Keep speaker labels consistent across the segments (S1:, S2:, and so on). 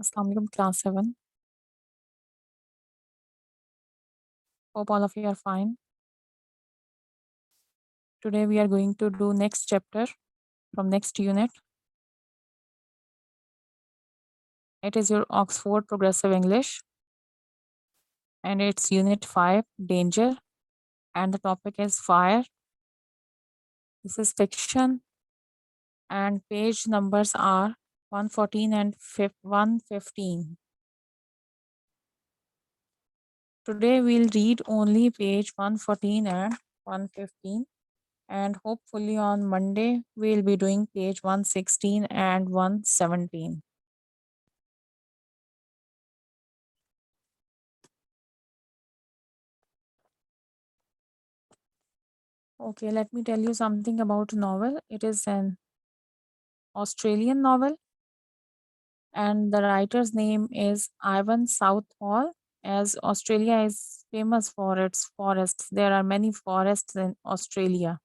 S1: Assalamu alaikum, class 7. Hope all of you are fine. Today we are going to do next chapter from next unit. It is your Oxford Progressive English and it's unit 5, danger, and the topic is fire. This is fiction and page numbers are 114 and 115. Today we'll read only page 114 and 115, and hopefully on Monday we'll be doing page 116 and 117. Okay, let me tell you something about novel. It is an Australian novel and the writer's name is Ivan Southall. As Australia is famous for its forests, there are many forests in Australia.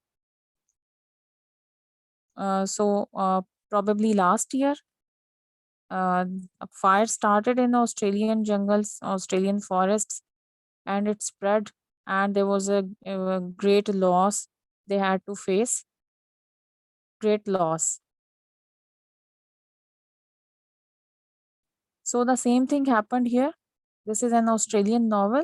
S1: So probably last year, a fire started in Australian jungles, Australian forests, and it spread, and there was a great loss they had to face. Great loss. So the same thing happened here. This is an Australian novel,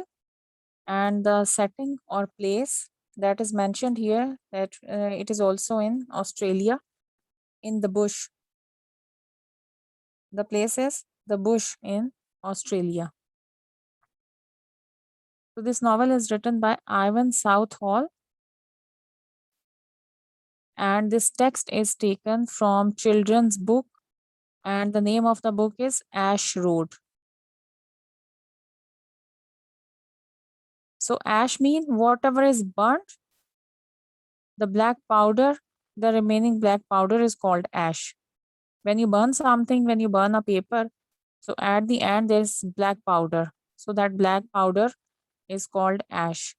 S1: and the setting or place that is mentioned here, that it is also in Australia, in the bush. The place is the bush in Australia. So this novel is written by Ivan Southall, and this text is taken from children's book, and the name of the book is Ash Road. So ash mean whatever is burnt, the black powder, the remaining black powder is called ash. When you burn something, when you burn a paper, so at the end there's black powder. So that black powder is called ash.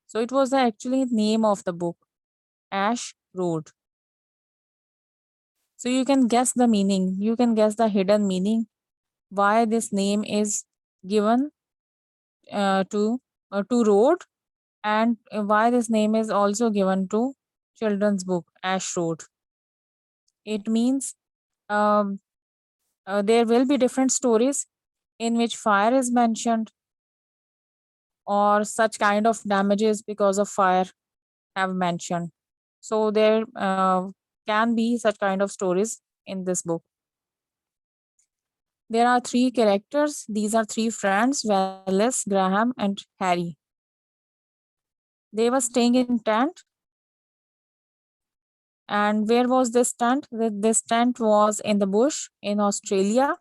S1: So it was the actually name of the book, Ash Road. So you can guess the meaning. You can guess the hidden meaning why this name is given to road, and why this name is also given to children's book Ash Road. It means um, there will be different stories in which fire is mentioned or such kind of damages because of fire have mentioned. So there can be such kind of stories in this book. There are three characters. These are three friends, Wallace, Graham, and Harry. They were staying in tent. And where was this tent? This tent was in the bush in Australia.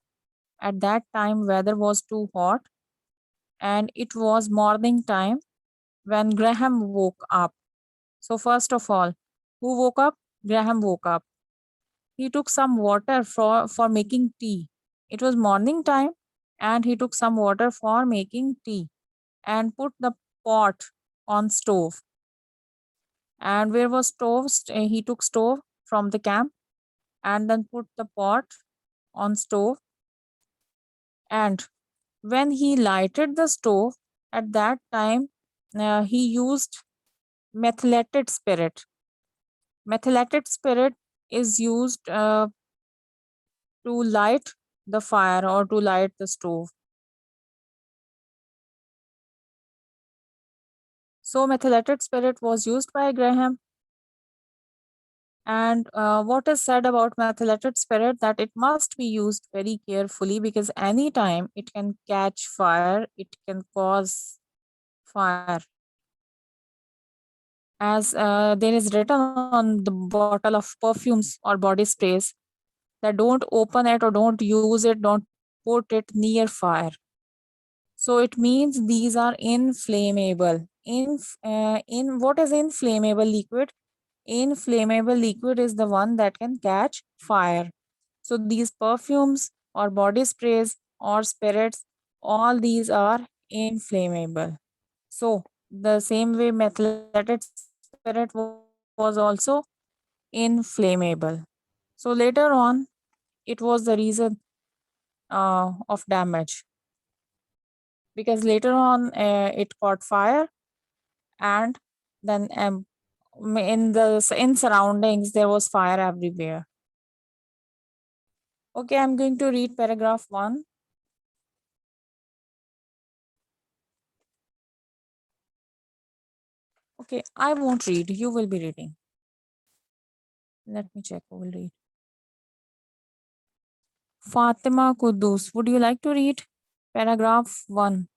S1: At that time, weather was too hot, and it was morning time when Graham woke up. So first of all, who woke up? Graham woke up. He took some water for making tea. It was morning time, and he took some water for making tea and put the pot on stove. And where was stove? He took stove from the camp and then put the pot on stove. And when he lighted the stove, at that time he used methylated spirit. Methylated spirit is used to light the fire or to light the stove. So methylated spirit was used by Graham. And what is said about methylated spirit, that it must be used very carefully, because anytime it can catch fire, it can cause fire. As there is written on the bottle of perfumes or body sprays that don't open it or don't use it, don't put it near fire. So it means these are inflammable. In what is inflammable liquid? Inflammable liquid is the one that can catch fire. So these perfumes or body sprays or spirits, all these are inflammable. So the same way methylated spirit was also inflammable. So later on, it was the reason of damage, because later on it caught fire, and then in surroundings there was fire everywhere. Okay, I'm going to read paragraph 1. Okay, I won't read, you will be reading. Let me check who will read. Fatima Kudus, would you like to read paragraph 1?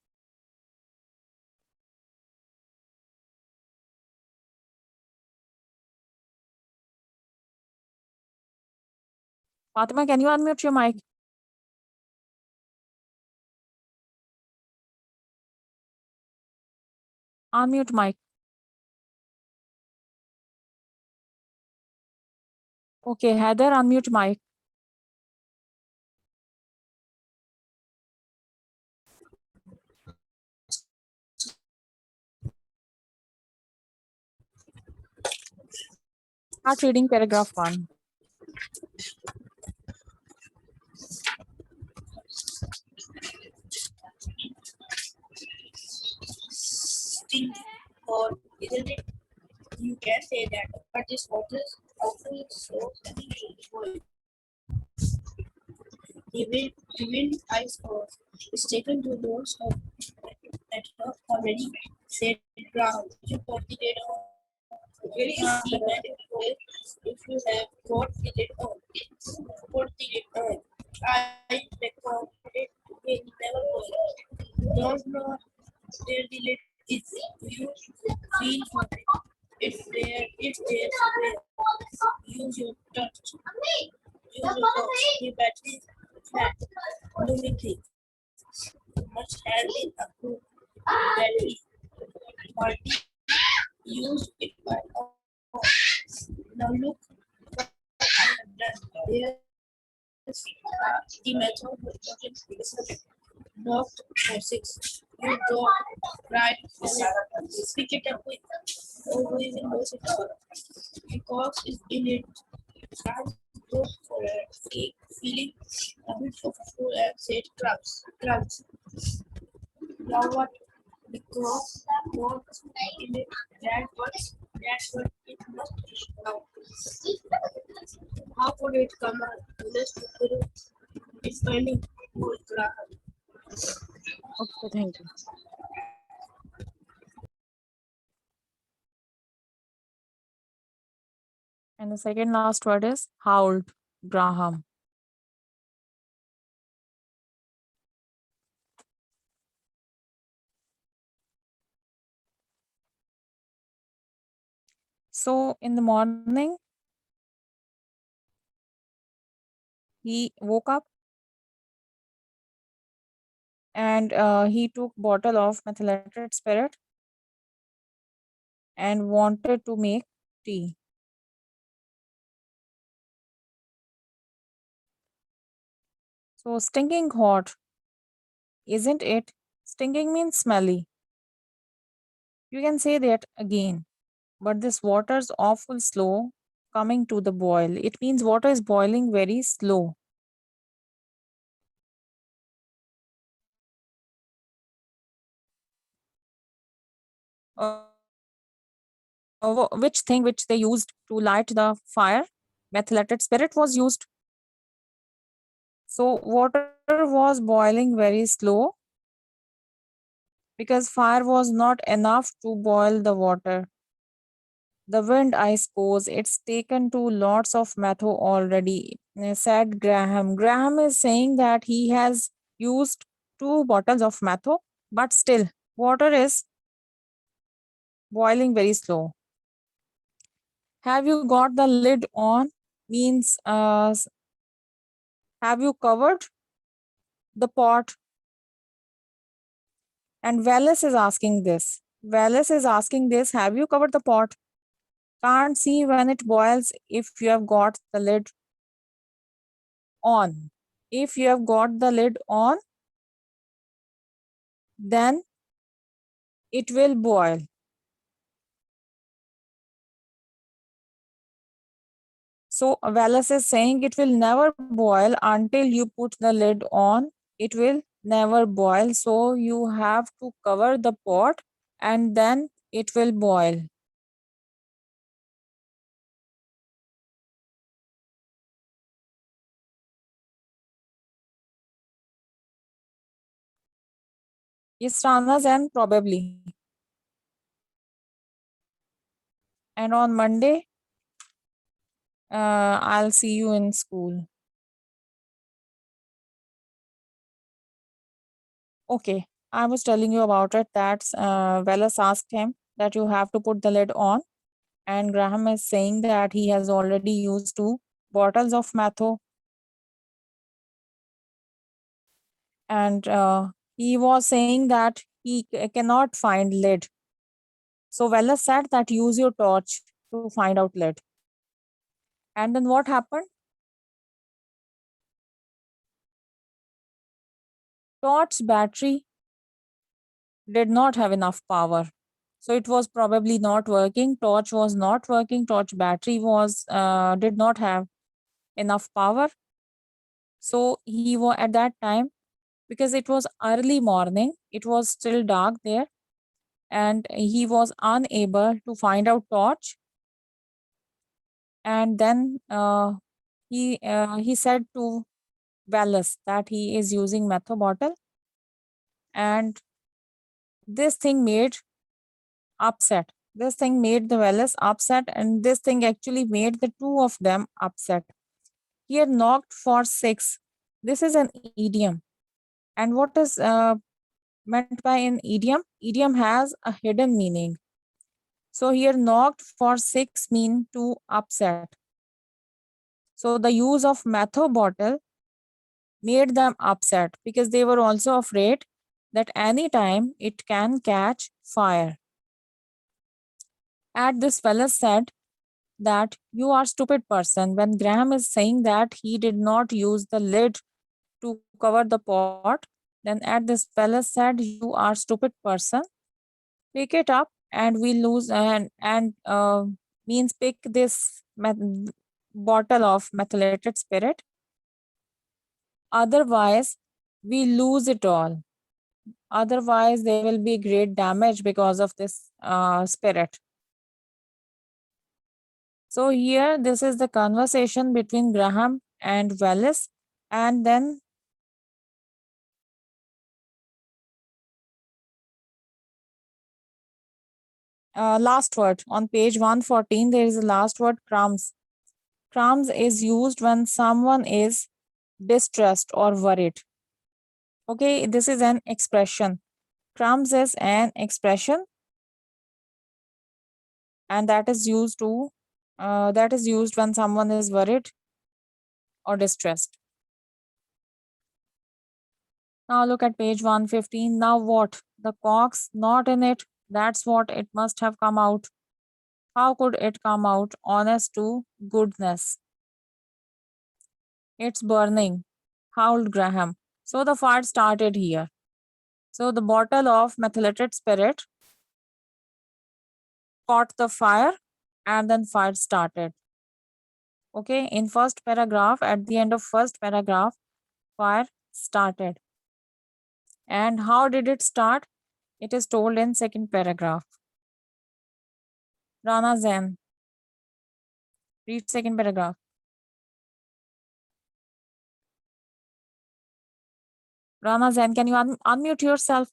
S1: Fatima, can you unmute your mic? Unmute mic. Okay, Heather, unmute mic. Start reading paragraph 1.
S2: Stinky or isn't it? You can say that, but this water is often so boiled. The wind ice is taken to those of that have already said ground. You put the lid on. Very easy if you have got the lid on. Put the lid on. I record it will never boil. Don't know where the lid is. You feel for it. If there's where, use your touch. Use your touch. The battery is flat. Moving things. Must have been approved. Battery party used it by all. Now look what I have done. There's the method of not for 6. You go right pick it up with always in those because it's in it. I go for a cake feeling a bit of full and said crumbs. Now what? Because what's in it, that's what it must be now. How could it come out? Let's look at it. It's finding good ground.
S1: Okay, thank you. And the second last word is howled, Graham. So in the morning, he woke up and he took bottle of methylated spirit and wanted to make tea. So stinking hot, isn't it? Stinking means smelly. You can say that again. But this water's awful slow coming to the boil. It means water is boiling very slow. Which thing which they used to light the fire? Methylated spirit was used. So water was boiling very slow because fire was not enough to boil the water. The wind, I suppose, it's taken to lots of metho already, said Graham. Graham is saying that he has used 2 bottles of metho, but still, water is boiling very slow. Have you got the lid on? Means, have you covered the pot? And Wallace is asking this. Wallace is asking this, have you covered the pot? Can't see when it boils if you have got the lid on. If you have got the lid on, then it will boil. So Wallace is saying it will never boil until you put the lid on. It will never boil. So you have to cover the pot and then it will boil. Yes, Rana's and probably. And on Monday, I'll see you in school. Okay, I was telling you about it that Wallace asked him that you have to put the lid on, and Graham is saying that he has already used 2 bottles of metho, and he was saying that he cannot find lid. So Wallace said that use your torch to find out lid. And then what happened? Torch battery did not have enough power. So it was probably not working. Torch was not working. Torch battery was did not have enough power. So he was at that time, because it was early morning, it was still dark there, and he was unable to find out torch. And then he said to Wallace that he is using metho bottle, and this thing made upset. This thing made the Wallace upset, and this thing actually made the two of them upset. He had knocked for 6. This is an idiom. And what is meant by an idiom? Idiom has a hidden meaning. So here knocked for 6 mean to upset. So the use of metho bottle made them upset because they were also afraid that anytime it can catch fire. At this fellow said that you are stupid person. When Graham is saying that he did not use the lid to cover the pot, then at this fellow said you are stupid person. Pick it up and we lose and means pick this bottle of methylated spirit. Otherwise, we lose it all. Otherwise, there will be great damage because of this spirit. So here, this is the conversation between Graham and Wallace, and then last word on page 114. There is a last word, crumbs. Crumbs is used when someone is distressed or worried. Okay, this is an expression. Crumbs is an expression, and that is used when someone is worried or distressed. Now look at page 115. Now what? The cork's not in it. That's what it must have come out. How could it come out? Honest to goodness. It's burning, howled Graham. So the fire started here. So the bottle of methylated spirit caught the fire and then fire started. Okay, in first paragraph, at the end of first paragraph, fire started. And how did it start? It is told in second paragraph. Rana Zen, read second paragraph. Rana Zen, can you unmute yourself?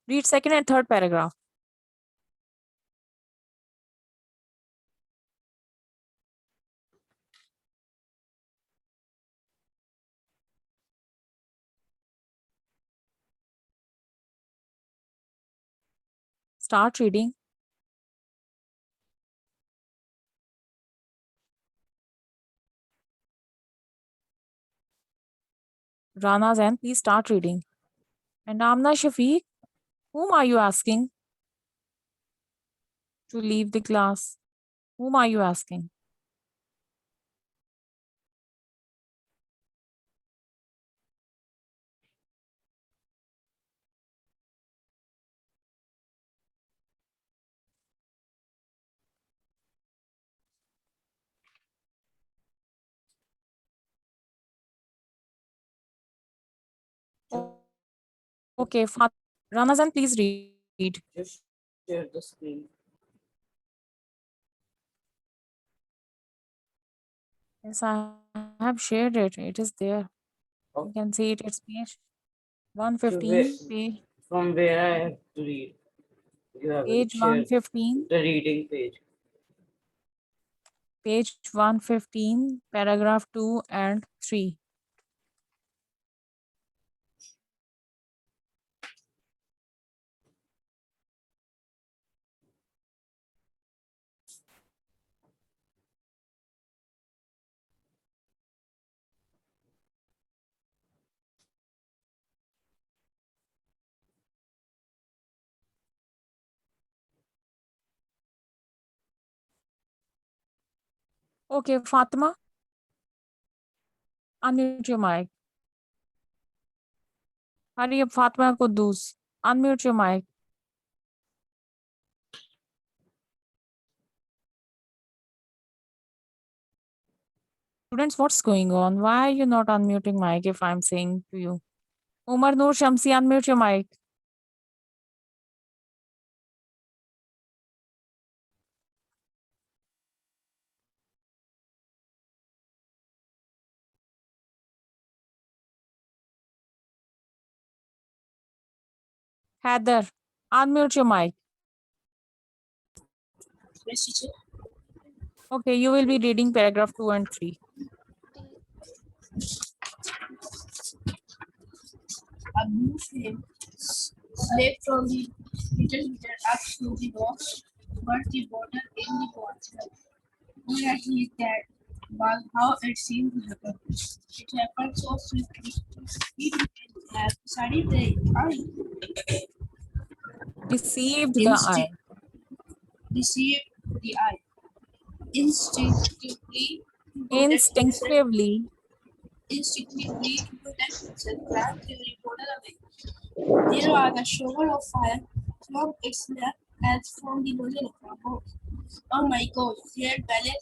S1: Read second and third paragraph. Start reading. Rana Zen, please start reading. And Amna Shafiq, whom are you asking to leave the class? Whom are you asking? Okay, Ramazan, please read.
S3: Just share the screen.
S1: Yes, I have shared it. It is there. You
S3: Oh,
S1: can see it. It's page
S3: so where,
S1: 115,
S3: from where I have to read? You haven't
S1: page
S3: shared
S1: 115,
S3: the reading page.
S1: page 115, paragraph 2 and 3. Okay, Fatima, unmute your mic. Hurry up, Fatima Kudus. Unmute your mic. Students, what's going on? Why are you not unmuting mic if I'm saying to you? Umar Noor Shamsi, unmute your mic. Heather, unmute your mic.
S2: Yes, teacher.
S1: Okay, you will be reading paragraph 2 and 3.
S2: A blue flame slid from the little meter up to the box, but the water in the water. Where he that was how it seemed to happen. It happened so swiftly. He didn't have decided the eye.
S1: Deceived the eye.
S2: Instinct deceived the eye. Instinctively to protect himself.
S1: Instinctively,
S2: Instinctively to protect himself, ran the reporter away. There was a shower of fire from its left as from the nozzle of a boat. Oh my God! Feared Ballet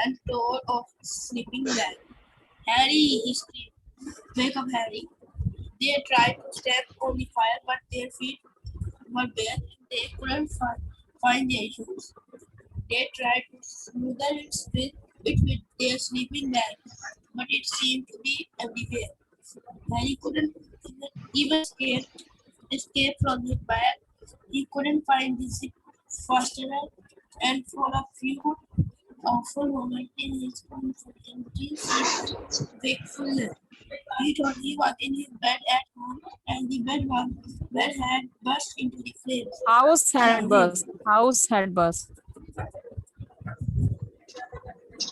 S2: and tore off sleeping bag. Harry! He screamed. Wake up, Harry. They tried to step on the fire, but their feet were bare and they couldn't find their shoes. They tried to smoothen it with their sleeping bag, but it seemed to be everywhere. Harry couldn't even escape from the bag. He couldn't find the zip fastener, and for a few awful moments in his uncertainty seemed wakefulness. He thought he was in his bed at home, and the bed had burst into the flames.
S1: house
S2: The
S1: had
S2: flame,
S1: burst. House had burst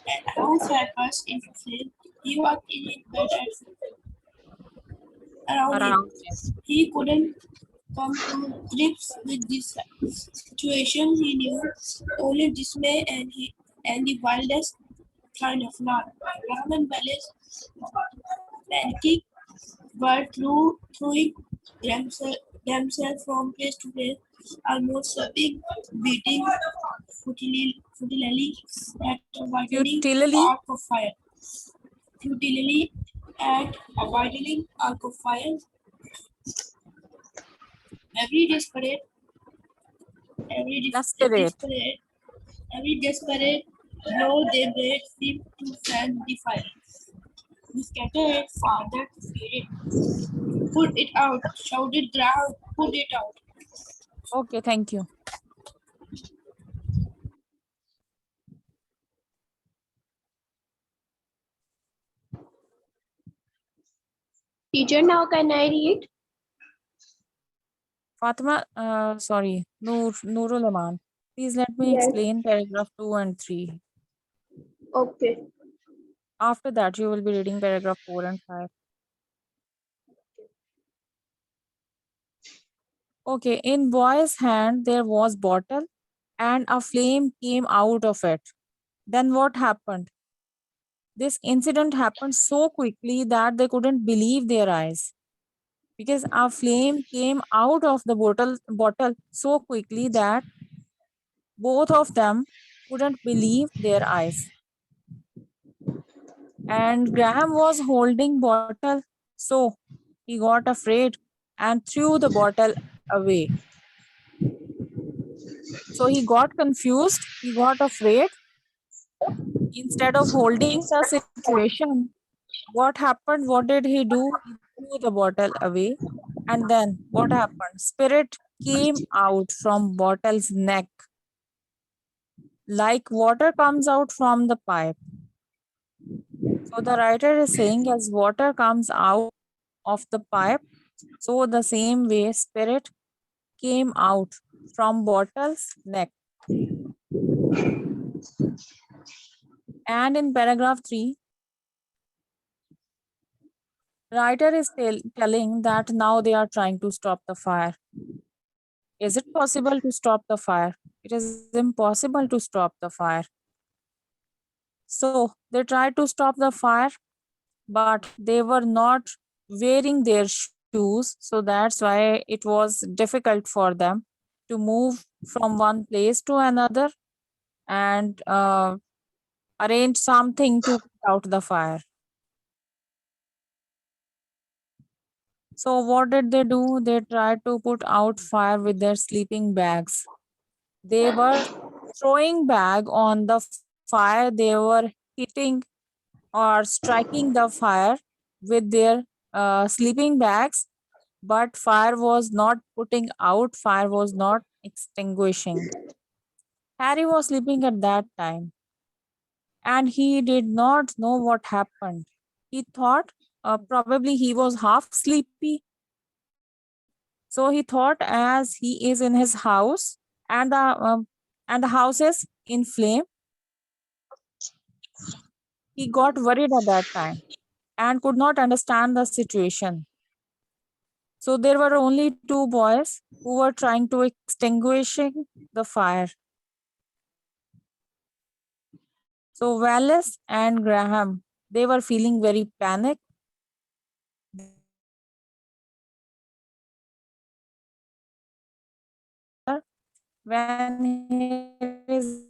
S2: and house had burst into flames. He was in his bed around him.
S1: around him.
S2: He couldn't come to grips with this situation. He knew only dismay and the wildest kind of alarm. Ram and Ballis panicked were throwing themselves from place to place, almost sobbing, beating futilely at a widening
S1: Futilely,
S2: arc of fire. Futilely at a widening arc of fire. Every desperate,
S1: desperate.
S2: every desperate blow they made seemed to fan the fire. We scattered it farther to feed it. Put it out, shouted Graham. Put it out.
S1: Okay, thank you.
S4: Teacher, now can I read?
S1: Fatima, sorry, Nurul Aman. Please let me
S4: Yes.
S1: explain paragraph 2 and 3.
S4: Okay.
S1: After that, you will be reading paragraph 4 and 5. Okay, in boy's hand there was bottle and a flame came out of it. Then what happened? This incident happened so quickly that they couldn't believe their eyes, because a flame came out of the bottle so quickly that both of them couldn't believe their eyes. And Graham was holding bottle, so he got afraid and threw the bottle away. So he got confused, he got afraid. Instead of holding the situation, what happened? What did he do? He threw the bottle away. And then what happened? Spirit came out from bottle's neck like water comes out from the pipe. So the writer is saying, as water comes out of the pipe, so the same way spirit came out from bottle's neck. And in paragraph 3, writer is telling that now they are trying to stop the fire. Is it possible to stop the fire? It is impossible to stop the fire. So they tried to stop the fire, but they were not wearing their shoes. So that's why it was difficult for them to move from one place to another and arrange something to put out the fire. So what did they do? They tried to put out fire with their sleeping bags. They were throwing bag on the fire. They were hitting or striking the fire with their sleeping bags, but fire was not putting out, fire was not extinguishing. Harry was sleeping at that time and he did not know what happened. He thought probably he was half sleepy. So he thought, as he is in his house and the house is in flame, he got worried at that time and could not understand the situation. So there were only two boys who were trying to extinguishing the fire. So Wallace and Graham, they were feeling very panicked. They were when he is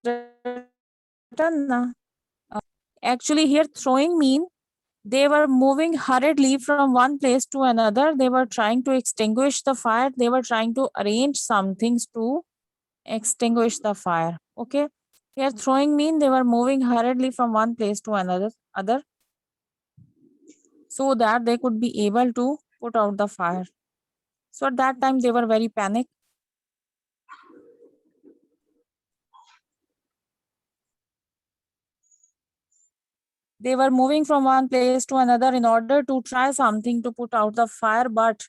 S1: written. Actually, here throwing mean they were moving hurriedly from one place to another. They were trying to extinguish the fire. They were trying to arrange some things to extinguish the fire. Okay. Here throwing mean they were moving hurriedly from one place to other so that they could be able to put out the fire. So at that time they were very panicked. They were moving from one place to another in order to try something to put out the fire, but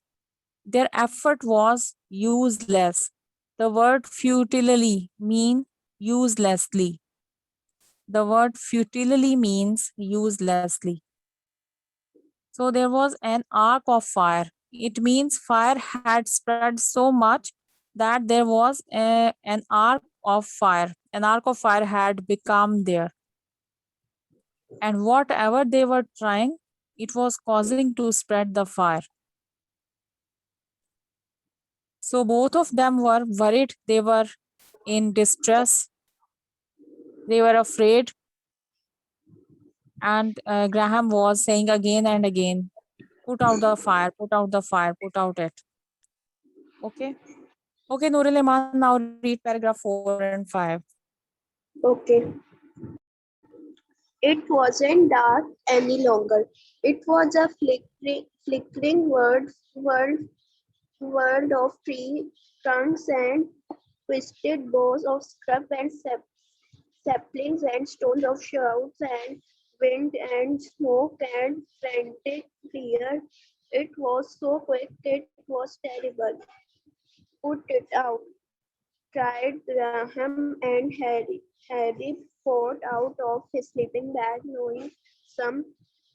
S1: their effort was useless. The word futilely mean uselessly. The word futilely means uselessly. So there was an arc of fire. It means fire had spread so much that there was an arc of fire. An arc of fire had become there. And whatever they were trying, it was causing to spread the fire. So both of them were worried, they were in distress, they were afraid, and Graham was saying again and again, put out the fire, put out the fire, put out it. Okay. Okay, Nurul Iman, now read paragraph 4 and 5.
S4: Okay. It wasn't dark any longer. It was a flickering world of tree trunks and twisted boughs of scrub and saplings and stones of shouts and wind and smoke and frantic fear. It was so quick, it was terrible. Put it out, cried Graham and Harry. Harry poured out of his sleeping bag, knowing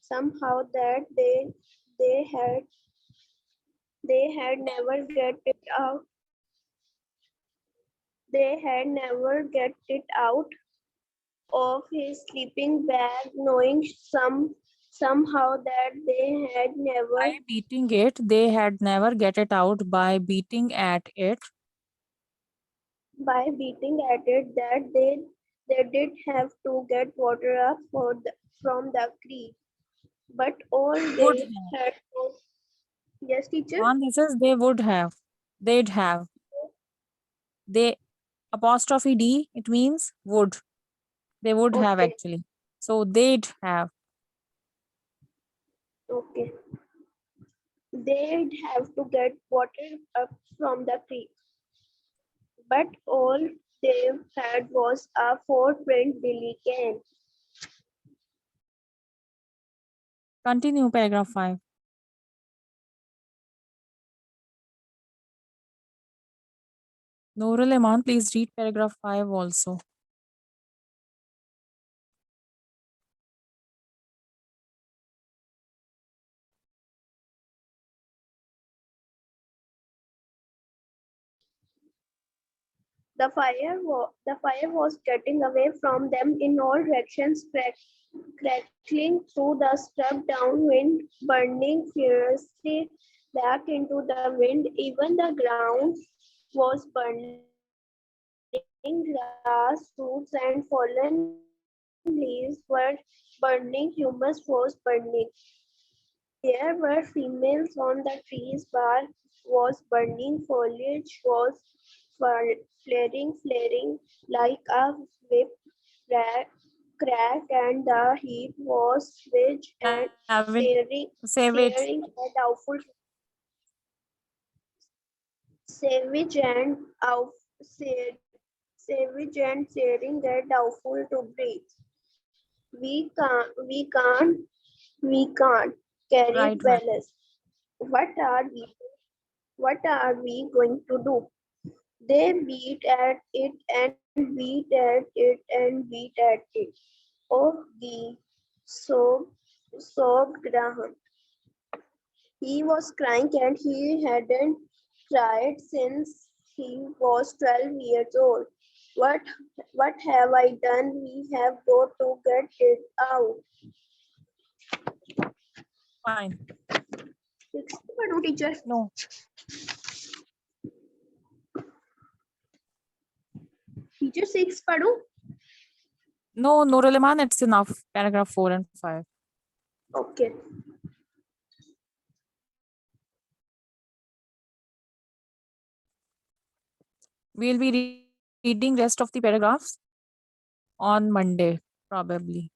S4: somehow that they had they had never get it out. They had never get it out of his sleeping bag, knowing somehow that they had never
S1: By beating it, they had never get it out. By beating at it,
S4: by beating at it that they did have to get water up from the creek. But all
S1: would
S4: they
S1: have.
S4: had was yes, teacher.
S1: On this is they would have. They'd have. They apostrophe D, it means would. They would have
S4: Okay,
S1: actually. So they'd have.
S4: okay. They'd have to get water up from the creek. But all they had was a four-print billy can.
S1: Continue paragraph 5. Nurul Iman, please read paragraph 5 also.
S4: The fire was getting away from them in all directions, crackling through the scrub downwind, burning furiously back into the wind. Even the ground was burning, grass, roots, and fallen leaves were burning, humus was burning. There were females on the trees, bark was burning, foliage was flaring like a whip crack, and the heat was
S1: Savage.
S4: searing a doubtful savage and out savage and searing that doubtful to breathe. We can't, we can't, we can't carry
S1: Right, right.
S4: balance. What are we? What are we going to do? They beat at it and beat at it and beat at it. Oh, the sob, sobbed Graham. He was crying and he hadn't cried since he was 12 years old. What what have I done? We have got to get it out.
S1: Fine.
S4: पढ़ो teacher.
S1: No.
S4: Teacher 6 पढ़ो.
S1: No, Nurul Iman, it's enough. Paragraph 4 and 5.
S4: Okay.
S1: We'll be reading rest of the paragraphs on Monday, probably.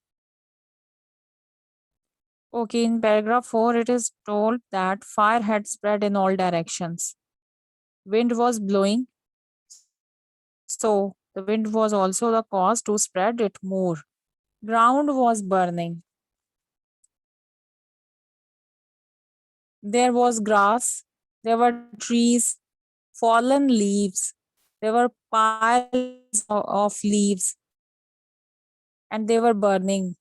S1: Okay, in paragraph 4, it is told that fire had spread in all directions. Wind was blowing, so the wind was also the cause to spread it more. Ground was burning. There was grass, there were trees, fallen leaves, there were piles of leaves, and they were burning.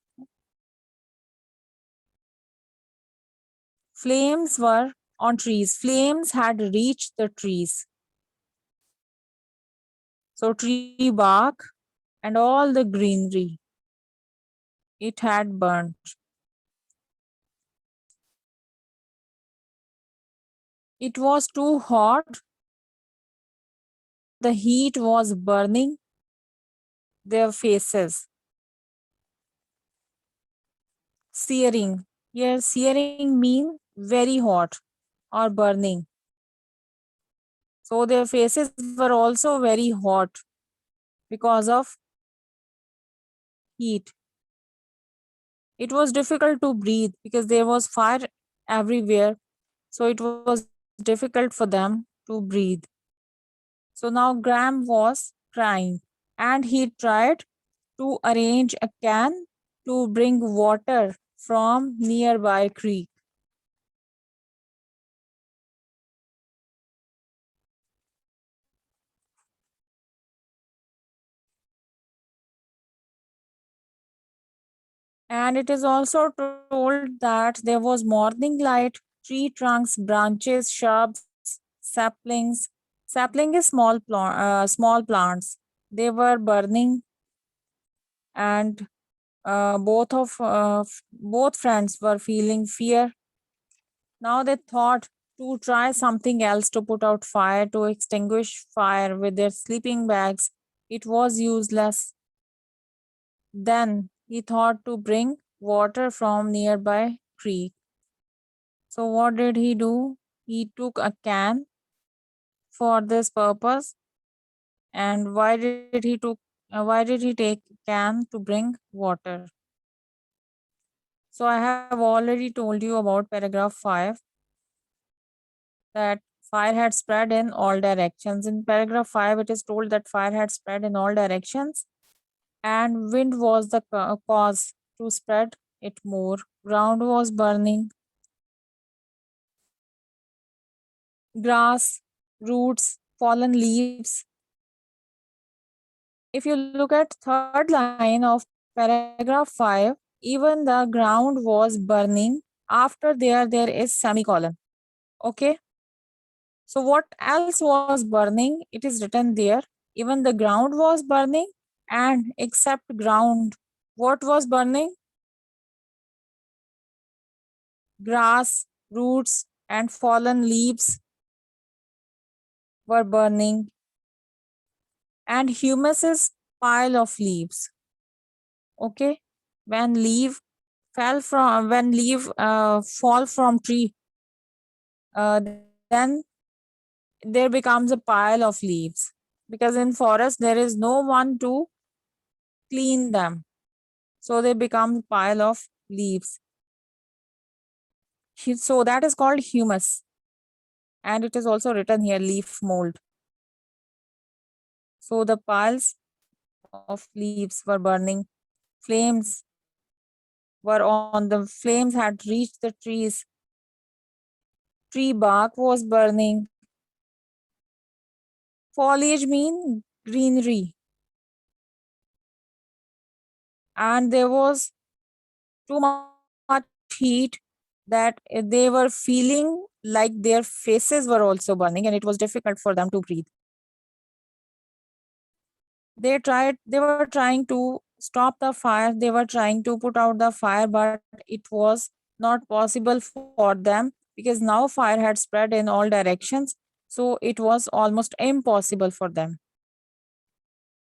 S1: Flames were on trees. Flames had reached the trees. So tree bark and all the greenery, it had burnt. It was too hot. The heat was burning their faces. Searing. Here, searing mean very hot or burning. So their faces were also very hot because of heat. It was difficult to breathe because there was fire everywhere. So it was difficult for them to breathe. So now Graham was crying and he tried to arrange a can to bring water from nearby creek. And it is also told that there was morning light, tree trunks, branches, shrubs, saplings. Sapling is small plants. They were burning and both friends were feeling fear. Now they thought to try something else to put out fire, to extinguish fire with their sleeping bags. It was useless. Then he thought to bring water from nearby creek. So what did he do? He took a can for this purpose. And why did he take can to bring water? So I have already told you about paragraph 5, that fire had spread in all directions. In paragraph 5, it is told that fire had spread in all directions and wind was the cause to spread it more. Ground was burning, grass, roots, fallen leaves. If you look at third line of paragraph 5, even the ground was burning. After there is semicolon. Okay. So what else was burning? It is written there. Even the ground was burning, and except ground, what was burning? Grass, roots, and fallen leaves were burning. And humus is pile of leaves. Okay. When leaf fall from tree, then there becomes a pile of leaves, because in forest there is no one to clean them, so they become pile of leaves. So that is called humus, and it is also written here leaf mold. So the piles of leaves were burning. Flames had reached the trees. Tree bark was burning. Foliage mean greenery. And there was too much heat that they were feeling like their faces were also burning, and it was difficult for them to breathe. They were trying to stop the fire, they were trying to put out the fire, but it was not possible for them, because now fire had spread in all directions, so it was almost impossible for them.